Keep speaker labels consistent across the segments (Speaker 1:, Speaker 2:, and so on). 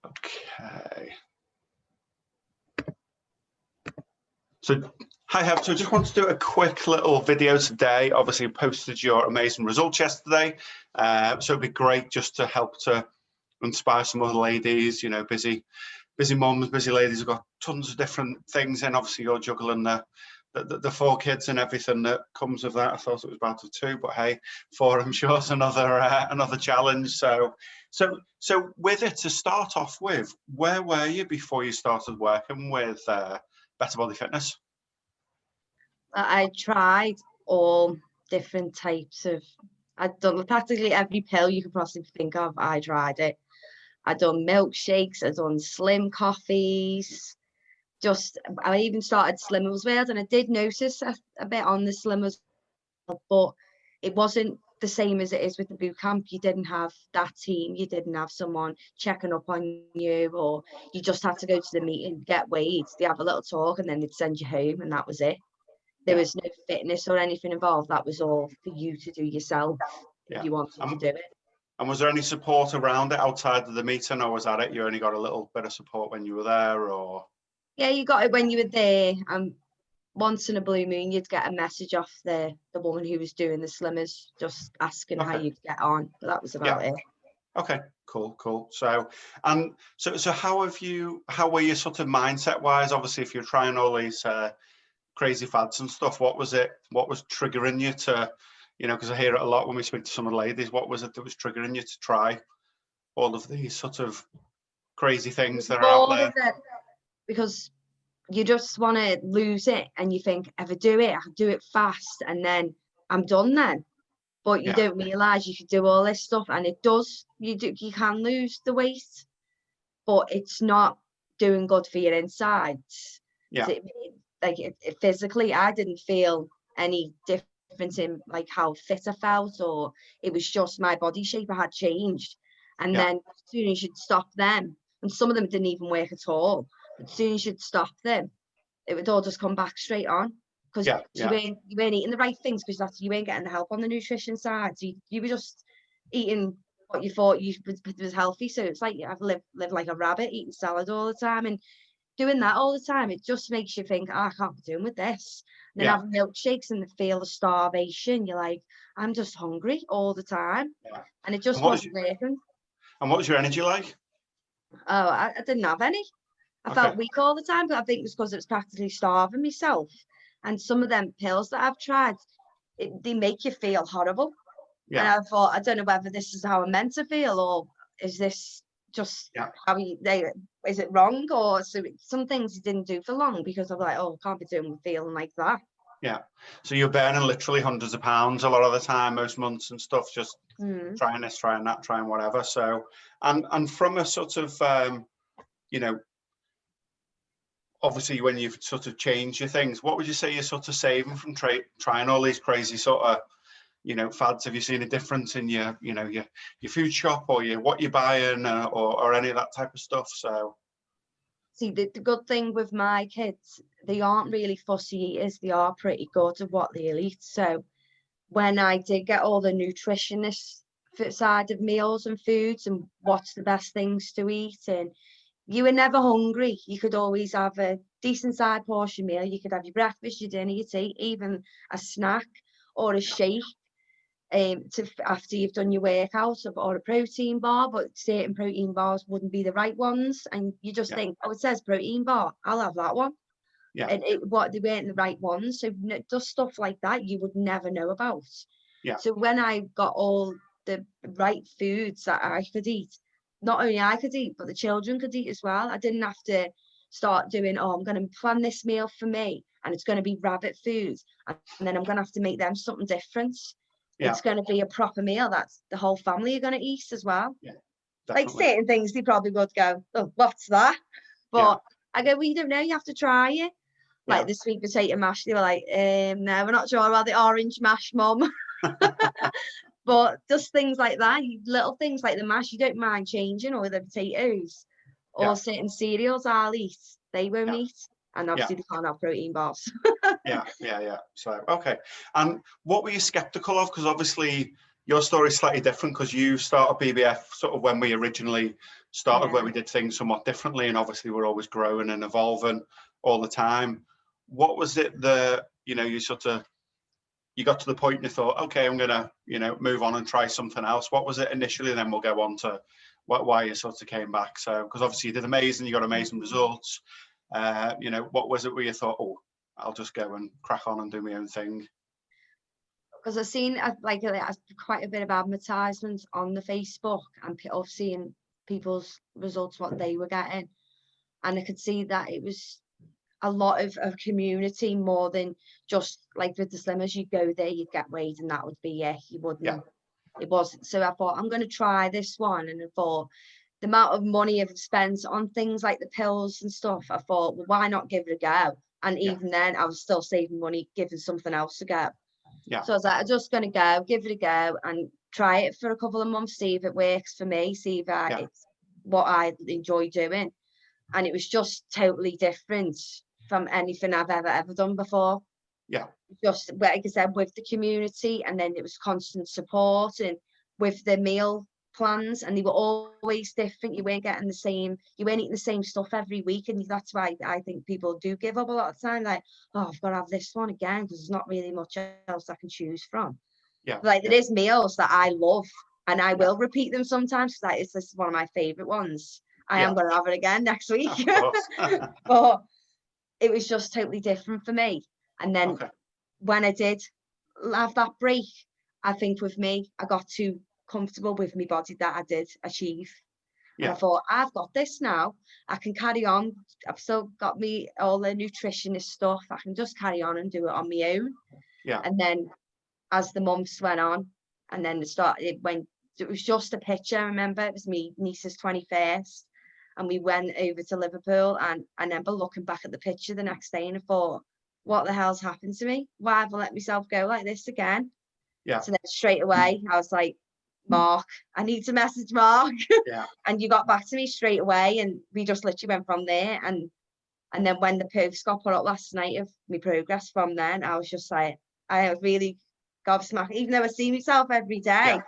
Speaker 1: Okay. So, hi, Hev. So I just want to do a quick little video today. Obviously, you posted your amazing results yesterday. So it'd be great just to help to inspire some other ladies, you know, busy mums, busy ladies who've got tons of different things. And obviously you're juggling the 4 kids and everything that comes with that. I thought it was about 2, but hey, 4, I'm sure, is another challenge. So with it, to start off with, where were you before you started working with Better Body Fitness?
Speaker 2: I tried all different types of, I'd done practically every pill you could possibly think of. I tried it. I'd done milkshakes, I'd done slim coffees, I even started Slimmers World, and I did notice a bit on the Slimmers, but it wasn't the same as it is with the boot camp. You didn't have that team, you didn't have someone checking up on you, or you just had to go to the meeting, get weighed, they have a little talk, and then they'd send you home, and that was it. There was no fitness or anything involved. That was all for you to do yourself if you wanted to do it.
Speaker 1: And was there any support around it outside of the meeting, or was that it? You only got a little bit of support when you were there, or?
Speaker 2: Yeah, you got it when you were there. Once in a blue moon, you'd get a message off the woman who was doing the Slimmers, just asking how you'd get on. But that was about it.
Speaker 1: Okay, cool. So how were you sort of mindset wise? Obviously, if you're trying all these crazy fads and stuff, what was triggering you to, you know, because I hear it a lot when we speak to some of the ladies, what was it that was triggering you to try all of these sort of crazy things that are out there?
Speaker 2: Because you just want to lose it, and you think, if I do it, I'll do it fast, and then I'm done then. But you don't realize you could do all this stuff, and it does. You can lose the weight, but it's not doing good for your insides.
Speaker 1: Yeah.
Speaker 2: Physically, I didn't feel any difference in like how fit I felt, or it was just my body shape had changed. And then as soon as you'd stop them, and some of them didn't even work at all, but as soon as you'd stop them, it would all just come back straight on, because you weren't eating the right things, because you weren't getting the help on the nutrition side. So you were just eating what you thought was healthy. So it's like I've lived like a rabbit, eating salad all the time, and doing that all the time, it just makes you think, I can't be doing with this. And then having milkshakes and the feel of starvation, you're like, I'm just hungry all the time. And it just wasn't working.
Speaker 1: And what was your energy like?
Speaker 2: Oh, I didn't have any. I felt weak all the time, but I think it was because it was practically starving myself. And some of them pills that I've tried, they make you feel horrible. And I thought, I don't know whether this is how I'm meant to feel, or is this just how is it wrong? Or some things you didn't do for long, because I'm like, I can't be doing feeling like that.
Speaker 1: Yeah. So you're burning literally hundreds of pounds a lot of the time, most months and stuff, just trying this, trying that, trying whatever. So, and from a sort of, you know, obviously when you've sort of changed your things, what would you say you're sort of saving from trying all these crazy sort of, you know, fads? Have you seen a difference in your food shop, or what you're buying, or any of that type of stuff? So
Speaker 2: see, the good thing with my kids, they aren't really fussy eaters. They are pretty good at what they'll eat. So when I did get all the nutritionist side of meals and foods, and what's the best things to eat, and you were never hungry. You could always have a decent side portion meal. You could have your breakfast, your dinner, your tea, even a snack or a shake after you've done your workout, or a protein bar. But certain protein bars wouldn't be the right ones, and you just think, it says protein bar, I'll have that one. And they weren't the right ones. So just stuff like that you would never know about. So when I got all the right foods that I could eat, not only I could eat, but the children could eat as well. I didn't have to start doing, I'm going to plan this meal for me, and it's going to be rabbit food, and then I'm going to have to make them something different. It's going to be a proper meal that's the whole family are going to eat as well. Like certain things, they probably would go, what's that? But I go, well, you don't know, you have to try it. Like the sweet potato mash, they were like, no, we're not sure about the orange mash, Mum. But just things like that, little things like the mash, you don't mind changing, or the potatoes, or certain cereals I'll eat, they won't eat. And obviously they can't have protein bars.
Speaker 1: So, okay. And what were you skeptical of? Because obviously your story's slightly different because you started BBF sort of when we originally started,
Speaker 2: Yeah.
Speaker 1: where we did things somewhat differently, and obviously we're always growing and evolving all the time. What was it that, you know, you got to the point and you thought, okay, I'm gonna, you know, move on and try something else? What was it initially? And then we'll go on to why you sort of came back. So, because obviously you did amazing, you got amazing results. You know, what was it where you thought, oh, I'll just go and crack on and do my own thing?
Speaker 2: Because I've seen like quite a bit of advertisements on the Facebook, and of seeing people's results, what they were getting, and I could see that it was a lot of community more than just like with the Slimmers. You go there, you get weighed, and that would be it. You wouldn't.
Speaker 1: Yeah.
Speaker 2: It wasn't. So I thought I'm going to try this one, and I thought the amount of money I've spent on things like the pills and stuff, I thought, well, why not give it a go? And even then, I was still saving money, giving something else a go.
Speaker 1: Yeah.
Speaker 2: So I was like, I'm just going to go, give it a go, and try it for a couple of months, see if it works for me, see if it's what I enjoy doing. And it was just totally different from anything I've ever done before.
Speaker 1: Yeah.
Speaker 2: Just like I said, with the community, and then it was constant support, and with the meal plans, and they were always different. You weren't getting the same, you weren't eating the same stuff every week, and that's why I think people do give up a lot of time. Like, oh, I've got to have this one again because there's not really much else I can choose from.
Speaker 1: Yeah.
Speaker 2: Like there is meals that I love, and I will repeat them sometimes because this is one of my favorite ones. I am going to have it again next week.
Speaker 1: Of course.
Speaker 2: But it was just totally different for me. And then when I did have that break, I think with me, I got too comfortable with my body that I did achieve. And I thought, I've got this now. I can carry on. I've still got me all the nutritionist stuff. I can just carry on and do it on my own.
Speaker 1: Yeah.
Speaker 2: And then as the months went on, and then it was just a picture. I remember it was my niece's 21st. And we went over to Liverpool, and I remember looking back at the picture the next day and I thought, what the hell's happened to me? Why have I let myself go like this again?
Speaker 1: Yeah.
Speaker 2: So then straight away, I was like, Mark, I need to message Mark.
Speaker 1: Yeah.
Speaker 2: And you got back to me straight away, and we just literally went from there. And then when the post got put up last night of my progress from then, I was just like, I really gobsmacked, even though I see myself every day.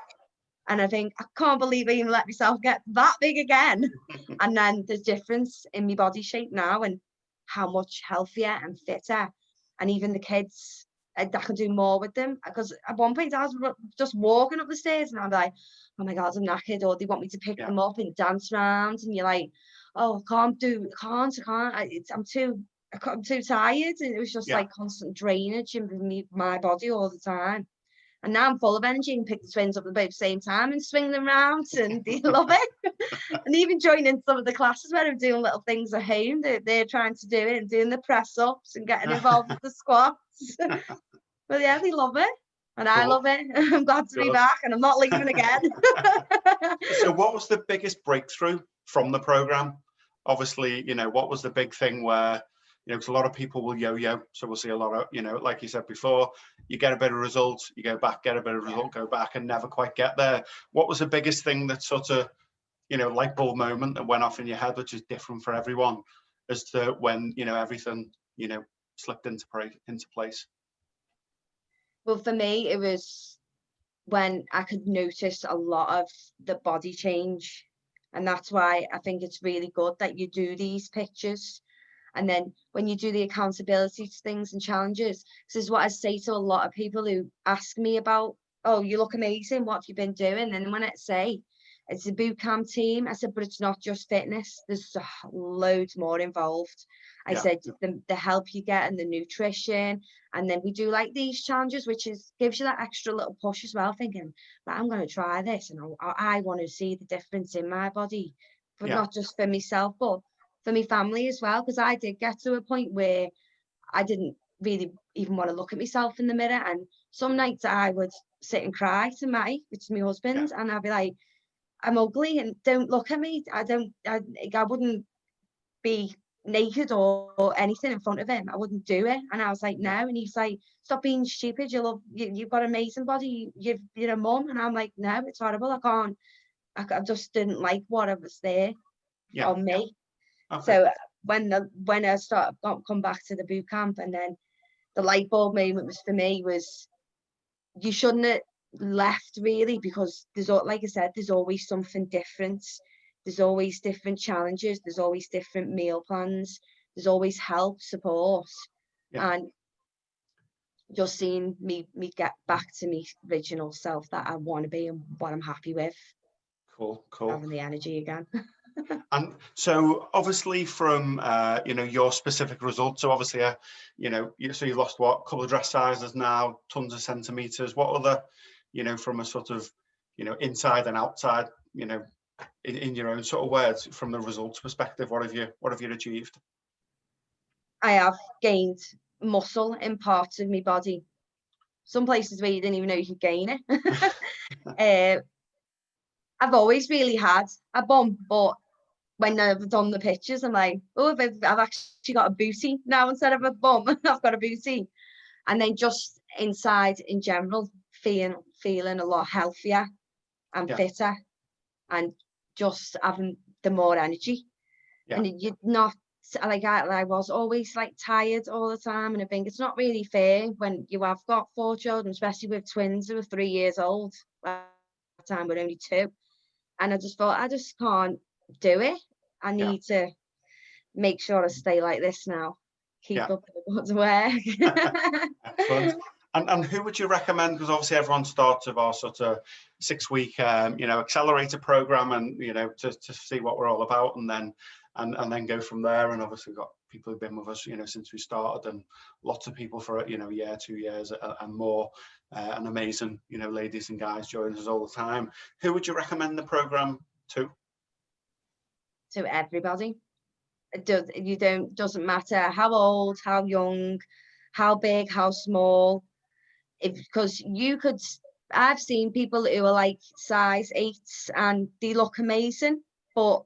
Speaker 2: And I think, I can't believe I even let myself get that big again. And then the difference in my body shape now, and how much healthier and fitter. And even the kids, I can do more with them. Because at one point I was just walking up the stairs and I'm like, oh my God, I'm knackered. Or they want me to pick them up and dance around. And you're like, oh, I can't. I'm too tired. And it was just like constant drainage in my body all the time. And now I'm full of energy and pick the twins up at the same time and swing them around, and they love it. And even joining some of the classes where I'm doing little things at home, they're trying to do it and doing the press ups and getting involved with the squats. But yeah, they love it. And I love it. I'm glad to be back, and I'm not leaving again.
Speaker 1: So what was the biggest breakthrough from the program? Obviously, you know, what was the big thing where, you know, because a lot of people will yo-yo. So we'll see a lot of, you know, like you said before, you get a bit of results, you go back, get a bit of result, go back, and never quite get there. What was the biggest thing that sort of, you know, light bulb moment that went off in your head, which is different for everyone, as to when, you know, everything, you know, slipped into place?
Speaker 2: Well, for me, it was when I could notice a lot of the body change. And that's why I think it's really good that you do these pictures. And then when you do the accountability to things and challenges, this is what I say to a lot of people who ask me about, oh, you look amazing, what have you been doing? And when I say it's a boot camp team, I said, but it's not just fitness, there's loads more involved. I said the help you get and the nutrition, and then we do like these challenges, which gives you that extra little push as well, thinking, but I'm going to try this, and I want to see the difference in my body, but not just for myself, but for my family as well, because I did get to a point where I didn't really even want to look at myself in the mirror. And some nights I would sit and cry to Mike, which is my husband, and I'd be like, I'm ugly and don't look at me. I wouldn't be naked or anything in front of him. I wouldn't do it. And I was like, no. And he's like, stop being stupid. You've got an amazing body. You're a mum. And I'm like, no, it's horrible. I can't. I just didn't like what I was there on me. So when I started come back to the boot camp, and then the light bulb moment was for me was, you shouldn't have left really, because like I said, there's always something different. There's always different challenges. There's always different meal plans. There's always help, support, and just seeing me get back to me original self that I want to be and what I'm happy with.
Speaker 1: Cool.
Speaker 2: Having the energy again.
Speaker 1: And so obviously from your specific results, so obviously so you've lost what, a couple of dress sizes now, tons of centimeters. What other, from a sort of inside and outside, in your own sort of words, from the results perspective, what have you achieved?
Speaker 2: I have gained muscle in parts of my body, some places where you didn't even know you could gain it. I've always really had a bum, but when I've done the pictures, I'm like, oh, I've actually got a booty now instead of a bum. I've got a booty. And then just inside in general, feeling a lot healthier and fitter, and just having the more energy. And you're not like I was always like tired all the time, and I think it's not really fair when you have got 4 children, especially with twins who are 3 years old. At the time we're only 2, and I just thought I just can't do it. I need to make sure I stay like this now. Keep up with the work.
Speaker 1: Excellent. And who would you recommend? Because obviously everyone starts with our sort of 6-week, accelerator program, and to see what we're all about, and then go from there. And obviously we've got people who've been with us, since we started, and lots of people for a year, 2 years, and more, and amazing, ladies and guys join us all the time. Who would you recommend the program to?
Speaker 2: To everybody. Doesn't matter how old, how young, how big, how small. Because I've seen people who are like size 8s and they look amazing, but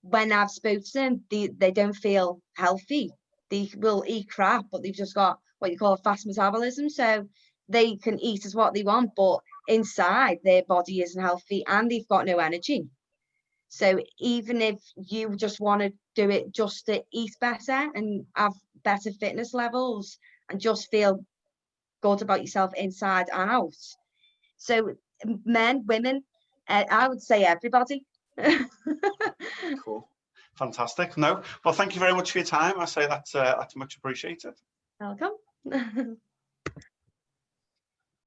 Speaker 2: when I've spoken to them, they don't feel healthy. They will eat crap, but they've just got what you call a fast metabolism, so they can eat as what they want, but inside their body isn't healthy and they've got no energy. So even if you just want to do it just to eat better and have better fitness levels and just feel good about yourself inside and out. So men, women, I would say everybody.
Speaker 1: Cool. Fantastic. No, well, thank you very much for your time. I say that's much appreciated.
Speaker 2: Welcome.